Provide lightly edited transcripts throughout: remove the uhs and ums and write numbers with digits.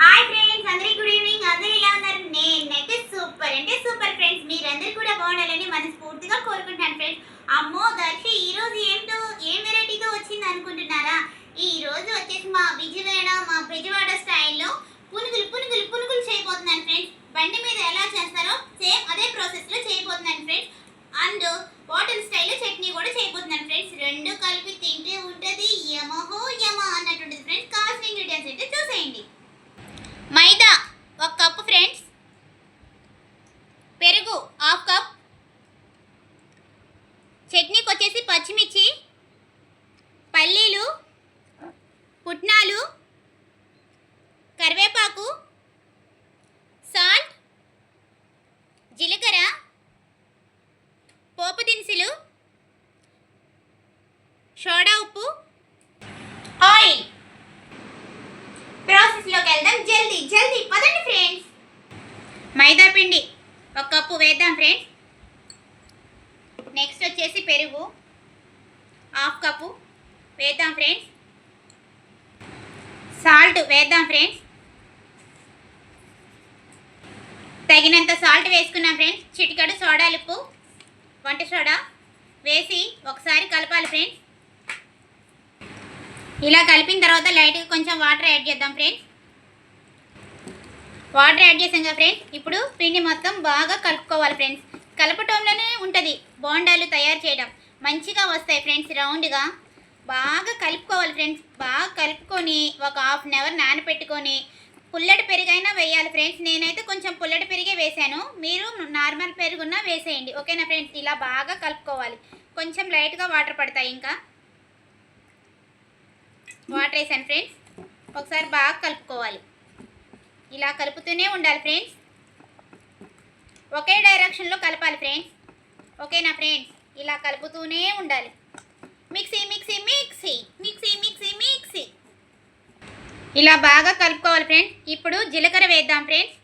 Hi friends, అందరికీ good evening. అందరూ ఎలా ఉన్నారు? నేనైతే సూపర్ అంటే సూపర్ ఫ్రెండ్స్. మీరందరూ కూడా బాగుండాలని మనస్ఫూర్తిగా కోరుకుంటున్నాను ఫ్రెండ్స్. అమ్మో దర్శి ఈ రోజు ఏం వెరైటీతో వచ్చింది అనుకుంటున్నారా? ఈ రోజు వచ్చేసి మా బెజవాడ స్టైల్లో పునుగులు పునుగులు పునుగులు చేయబోతున్నాను ఫ్రెండ్స్. బండి మీద ఎలా చేస్తారో సేమ్ అదే ప్రాసెస్ లో చేయబోతున్నాను ఫ్రెండ్స్. అండ్ హోటల్ స్టైల్లో చట్నీ కూడా చేయబోతున్నాను ఫ్రెండ్స్. రెండు కలిపి తింటే ఉంటది యమహో యమ అన్నట్టుంటది ఫ్రెండ్స్. కావాల్సిన ఇంగ్రీడియంట్స్ అయితే చూసేయండి. మైదా 1 కప్పు ఫ్రెండ్స్, పెరుగు 1/2 కప్, చట్నీకి వచ్చేసి పచ్చిమిర్చి, పల్లీలు, పుట్నాలు, కరివేపాకు, సాల్ట్, జీలకర్ర, పోపు దినుసులు, సోడా ఉప్పు, ఆయిల్. ప్రాసెస్లోకి వెళ్దాం. జల్దీ జల్దీ పదండి ఫ్రెండ్స్. మైదా పిండి 1 కప్పు వేద్దాం ఫ్రెండ్స్. నెక్స్ట్ వచ్చేసి పెరుగు 1/2 కప్పు వేద్దాం ఫ్రెండ్స్. సాల్ట్ వేద్దాం ఫ్రెండ్స్. తగినంత సాల్ట్ వేసుకున్నాం ఫ్రెండ్స్. చిటికెడు సోడా ఉప్పు, వంట సోడా వేసి ఒకసారి కలపాలి ఫ్రెండ్స్. ఇలా కలిపిన తర్వాత లైట్గా కొంచెం వాటర్ యాడ్ చేద్దాం ఫ్రెండ్స్. వాటర్ యాడ్ చేసాం కదా ఫ్రెండ్స్. ఇప్పుడు పిండి మొత్తం బాగా కలుపుకోవాలి ఫ్రెండ్స్. కలపటంలోనే ఉంటుంది బోండాలు తయారు చేయడం. మంచిగా వస్తాయి ఫ్రెండ్స్, రౌండ్గా. బాగా కలుపుకోవాలి ఫ్రెండ్స్. బాగా కలుపుకొని ఒక 1/2 అవర్ నానబెట్టుకొని పుల్లటి పెరుగైనా వేయాలి ఫ్రెండ్స్. నేనైతే కొంచెం పుల్లటి పెరిగే వేసాను, మీరు నార్మల్ పెరుగున్నా వేసేయండి. ఓకేనా ఫ్రెండ్స్? ఇలా బాగా కలుపుకోవాలి. కొంచెం లైట్గా వాటర్ పడతాయి. ఇంకా వాటర్ వేసాను ఫ్రెండ్స్. ఒకసారి బాగా కలుపుకోవాలి. ఇలా కలుపుతూనే ఉండాలి ఫ్రెండ్స్. ఒకే డైరెక్షన్లో కలపాలి ఫ్రెండ్స్. ఓకేనా ఫ్రెండ్స్? ఇలా కలుపుతూనే ఉండాలి. Mixie mixie mixie mixie mixie mixie. ఇలా బాగా కలుపుకోవాలి ఫ్రెండ్స్. ఇప్పుడు జీలకర్ర వేద్దాం ఫ్రెండ్స్.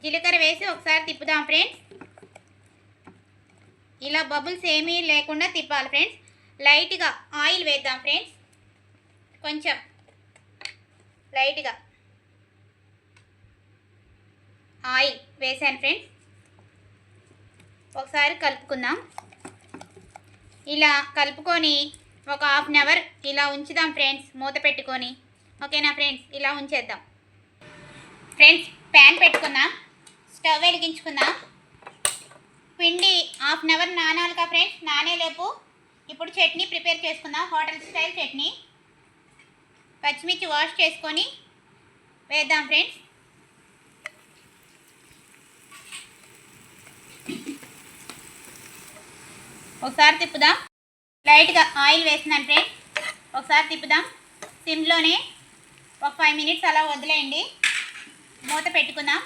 జీలకర్ర వేసి ఒకసారి తిప్పుదాం ఫ్రెండ్స్. ఇలా బబుల్స్ ఏమీ లేకుండా తిప్పాలి ఫ్రెండ్స్. లైట్గా ఆయిల్ వేద్దాం ఫ్రెండ్స్. కొంచెం లైట్గా ఆయిల్ వేసాను ఫ్రెండ్స్. ఒకసారి కలుపుకుందాం. ఇలా కలుపుకొని ఒక 1/2 అవర్ ఇలా ఉంచుదాం ఫ్రెండ్స్, మూత పెట్టుకొని. ఓకేనా ఫ్రెండ్స్? ఇలా ఉంచేద్దాం ఫ్రెండ్స్. ప్యాన్ పెట్టుకుందాం, స్టవ్ వెలిగించుకుందాం. పిండి 1/2 అవర్ నానాలిగా ఫ్రెండ్స్. నానేలేపు ఇప్పుడు చట్నీ ప్రిపేర్ చేసుకుందాం. Hotel style chutney. పచ్చిమిర్చి వాష్ చేసుకొని వేద్దాం ఫ్రెండ్స్. ఒకసారి తిప్పుదాం. లైట్గా ఆయిల్ వేస్తున్నాను ఫ్రెండ్స్. ఒకసారి తిప్పుదాం. సిమ్లోనే ఒక 5 మినిట్స్ అలా వదిలేయండి. మూత పెట్టుకుందాం.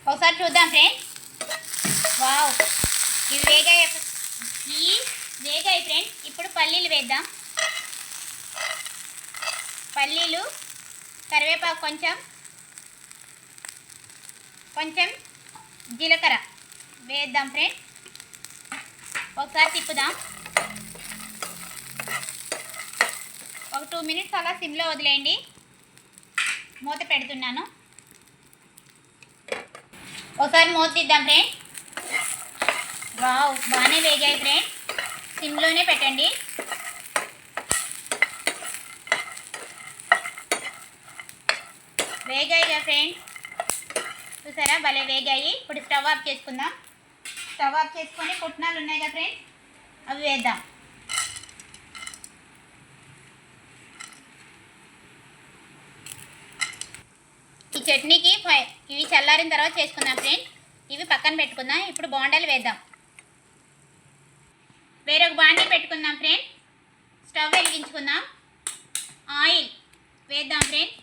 ఒకసారి చూద్దాం ఫ్రెండ్స్. వావ్, ఇవి వేగాయి ఫ్రెండ్స్. ఇప్పుడు పల్లీలు వేద్దాం. పల్లీలు, కరివేపాకు, కొంచెం జీలకర్ర వేద్దాం ఫ్రెండ్స్. ఒకసారి తిప్పుదాం. ఒక 2 మినిట్స్ అలా సిమ్లో వదిలేయండి. మూత పెడుతున్నాను. ఒకసారి మూత తీద్దాం ఫ్రెండ్స్. వావ్, బాగానే వేగాయి ఫ్రెండ్స్. సిమ్లోనే పెట్టండి. వేగాయిగా ఫ్రెండ్స్, చూసారా? భలే వేగాయి. ఇప్పుడు స్టవ్ ఆఫ్ చేసుకుందాం. స్టవ్ ఆఫ్ చేసుకొని పుట్నాలు ఉన్నాయి కదా ఫ్రెండ్స్, అవి వేద్దాం. ఈ చట్నీకి ఇవి చల్లారిన తర్వాత చేసుకుందాం ఫ్రెండ్స్. ఇవి పక్కన పెట్టుకుందాం. ఇప్పుడు బోండాలు వేద్దాం. వేరొక బాండీ పెట్టుకుందాం ఫ్రెండ్స్. స్టవ్ వెలిగించుకుందాం. ఆయిల్ వేద్దాం ఫ్రెండ్స్.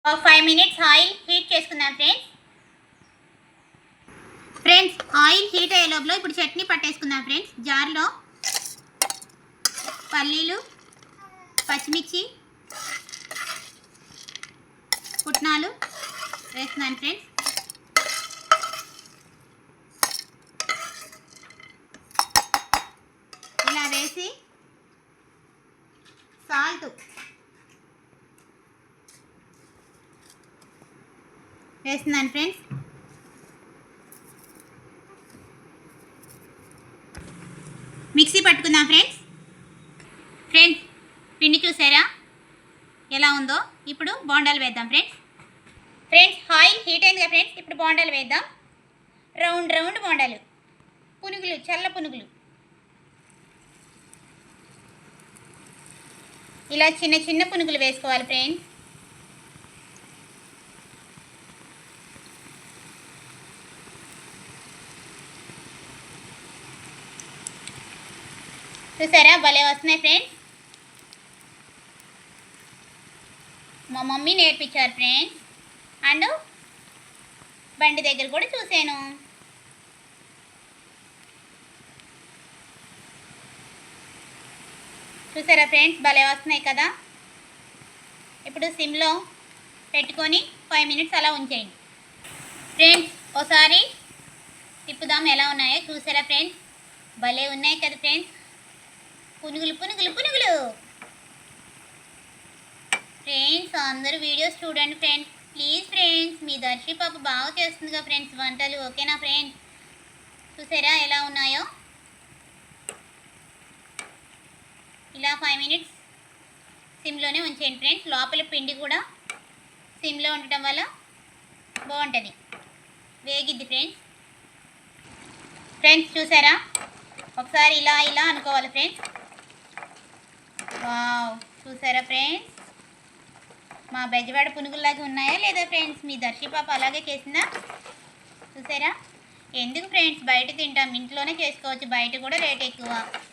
ఒక 5 మినిట్స్ ఆయిల్ హీట్ చేసుకుందాం ఫ్రెండ్స్. ఆయిల్ హీట్ అయ్యే లోపల ఇప్పుడు చట్నీ పట్టేసుకుందాం ఫ్రెండ్స్. జార్లో పల్లీలు, పచ్చిమిర్చి, పుట్నాలు వేస్తున్నాను ఫ్రెండ్స్. ఇలా వేసి సాల్ట్ వేస్తున్నాను ఫ్రెండ్స్. మిక్సీ పట్టుకుందాం ఫ్రెండ్స్. ఫ్రెండ్స్ పిండి చూసారా ఎలా ఉందో? ఇప్పుడు బోండాలు వేద్దాం ఫ్రెండ్స్. ఫ్రెండ్స్ ఆయిల్ హీట్ అయింది కదా ఫ్రెండ్స్, ఇప్పుడు బోండాలు వేద్దాం. రౌండ్ రౌండ్ బోండాలు, పునుగులు, చల్ల పునుగులు. ఇలా చిన్న చిన్న పునుగులు వేసుకోవాలి ఫ్రెండ్స్. చూసారా భలే వస్తున్నాయి ఫ్రెండ్స్. మా మమ్మీ నేర్పించారు ఫ్రెండ్స్. అండ్ బండి దగ్గర కూడా చూశాను. చూసారా ఫ్రెండ్స్ భలే వస్తున్నాయి కదా. ఇప్పుడు సిమ్లో పెట్టుకొని 5 మినిట్స్ అలా ఉంచేయండి ఫ్రెండ్స్. ఒకసారి తిప్పుదాం ఎలా ఉన్నాయో. చూసారా ఫ్రెండ్స్ భలే ఉన్నాయి కదా ఫ్రెండ్స్. పునుగులు పునుగులు పునుగులు. ఫ్రెండ్స్ అందరూ వీడియోస్ చూడండి ఫ్రెండ్స్ ప్లీజ్ ఫ్రెండ్స్. మీ దర్శి పాప బాగా చేస్తుంది కదా ఫ్రెండ్స్ వంటలు, ఓకేనా ఫ్రెండ్స్? చూసారా ఎలా ఉన్నాయో. ఇలా 5 మినిట్స్ సిమ్లోనే ఉంచేయండి ఫ్రెండ్స్. లోపల పిండి కూడా సిమ్లో ఉండటం వల్ల బాగుంటుంది, వేగిద్ది ఫ్రెండ్స్. ఫ్రెండ్స్ చూసారా ఒకసారి ఇలా ఇలా అనుకోవాలి ఫ్రెండ్స్. వావ్ చూసారా ఫ్రెండ్స్ మా బెజవాడ పునుగుల్లాగా ఉన్నాయా లేదా ఫ్రెండ్స్? మీ దర్శి పాప అలాగే చేసిందా? చూసారా? ఎందుకు ఫ్రెండ్స్ బయట తింటాం, ఇంట్లోనే చేసుకోవచ్చు. బయట కూడా రేట్ ఎక్కువ.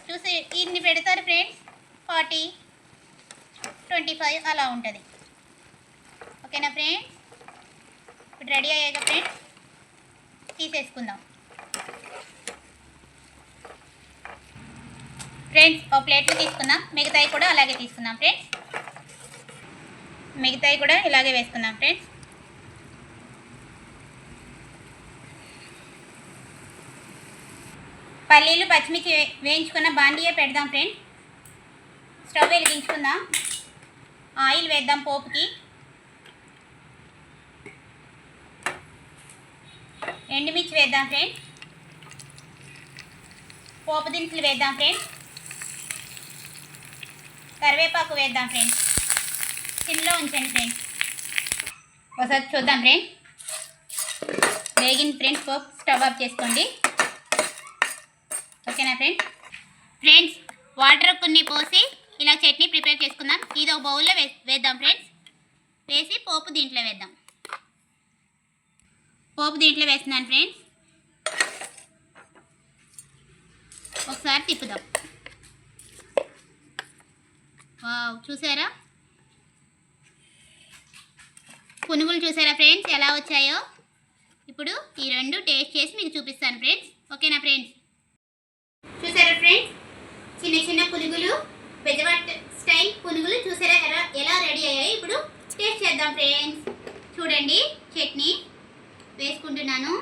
చూసి ఇన్ని పెడతారు ఫ్రెండ్స్, 40, 25 అలా ఉంటుంది, ఓకేనా ఫ్రెండ్స్? ఇప్పుడు రెడీ అయ్యాక ఫ్రెండ్స్ తీసేసుకుందాం ఫ్రెండ్స్. ఒక ప్లేట్లో తీసుకుందాం. మిగతాయి కూడా అలాగే తీసుకుందాం ఫ్రెండ్స్. మిగతాయి కూడా ఇలాగే వేసుకుందాం ఫ్రెండ్స్. పల్లీలు పచ్చిమిర్చి వేయించుకున్న బాండియే పెడదాం ఫ్రెండ్స్. స్టవ్ వెలిగించుకుందాం. ఆయిల్ వేద్దాం పోపుకి. ఎండుమిర్చి వేద్దాం ఫ్రెండ్స్. పోపు దినుసులు వేద్దాం ఫ్రెండ్స్. కరివేపాకు వేద్దాం ఫ్రెండ్స్. సిమ్లో ఉంచండి ఫ్రెండ్స్. ఒకసారి చూద్దాం ఫ్రెండ్స్. వేగింది ఫ్రెండ్స్ పోపు. స్టవ్ ఆఫ్ చేసుకోండి, ఓకేనా ఫ్రెండ్స్? ఫ్రెండ్స్ వాటర్ కొన్ని పోసి ఇలా చట్నీ ప్రిపేర్ చేసుకుందాం. ఇది ఒక బౌల్లో వేద్దాం ఫ్రెండ్స్. వేసి పోపు దీంట్లో వేద్దాం. పోపు దీంట్లో వేస్తున్నాను ఫ్రెండ్స్. ఒకసారి తిప్పుదాం. వావ్ చూసారా పునుగులు? చూసారా ఫ్రెండ్స్ ఎలా వచ్చాయో? ఇప్పుడు ఈ రెండు టేస్ట్ చేసి మీకు చూపిస్తాను ఫ్రెండ్స్, ఓకేనా ఫ్రెండ్స్? చూసారా ఫ్రెండ్స్ చిన్న చిన్న పునుగులు, బెజవాడ స్టైల్ పునుగులు చూసారా ఎలా రెడీ అయ్యాయి? ఇప్పుడు టేస్ట్ చేద్దాం ఫ్రెండ్స్. చూడండి చట్నీ వేసుకుంటున్నాను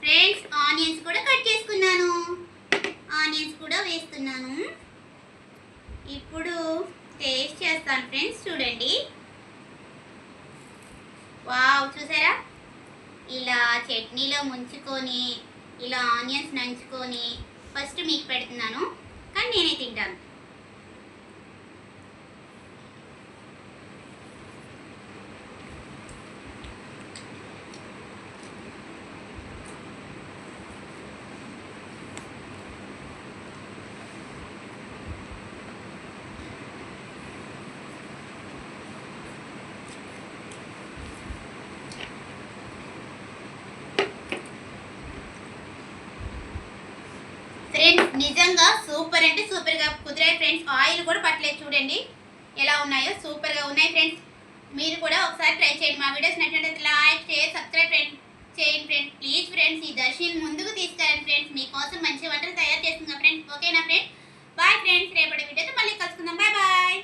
ఫ్రెండ్స్. ఆనియన్స్ కూడా కట్ చేసుకున్నాను, ఆనియన్స్ కూడా వేస్తున్నాను. ఇప్పుడు టేస్ట్ చేస్తాను ఫ్రెండ్స్. చూడండి వావ్ చూసారా ఇలా చట్నీలో ముంచుకొని ఇలా ఆనియన్స్ నంచుకొని ఫస్ట్ మీకు పెడుతున్నాను, కానీ నేనే తింటాను. ఫ్రెండ్స్ నిజంగా సూపర్ అంటే సూపర్గా కుదిరాయి ఫ్రెండ్స్. ఆయిల్ కూడా పట్టలేదు, చూడండి ఎలా ఉన్నాయో. సూపర్గా ఉన్నాయి ఫ్రెండ్స్. మీరు కూడా ఒకసారి ట్రై చేయండి. మా వీడియోస్ నచ్చినట్లయితే లైక్, షేర్, సబ్స్క్రైబ్ చేయండి ఫ్రెండ్స్. ప్లీజ్ ఫ్రెండ్స్ ఈ దర్శిని ముందుకు తీసుకెళ్ళండి ఫ్రెండ్స్. మీకోసం మంచి వంటలు తయారు చేస్తున్నాం ఫ్రెండ్స్, ఓకేనా ఫ్రెండ్స్? Bye friends. రేపటి వీడియోతో మళ్ళీ కలుసుకుందాం. Bye bye.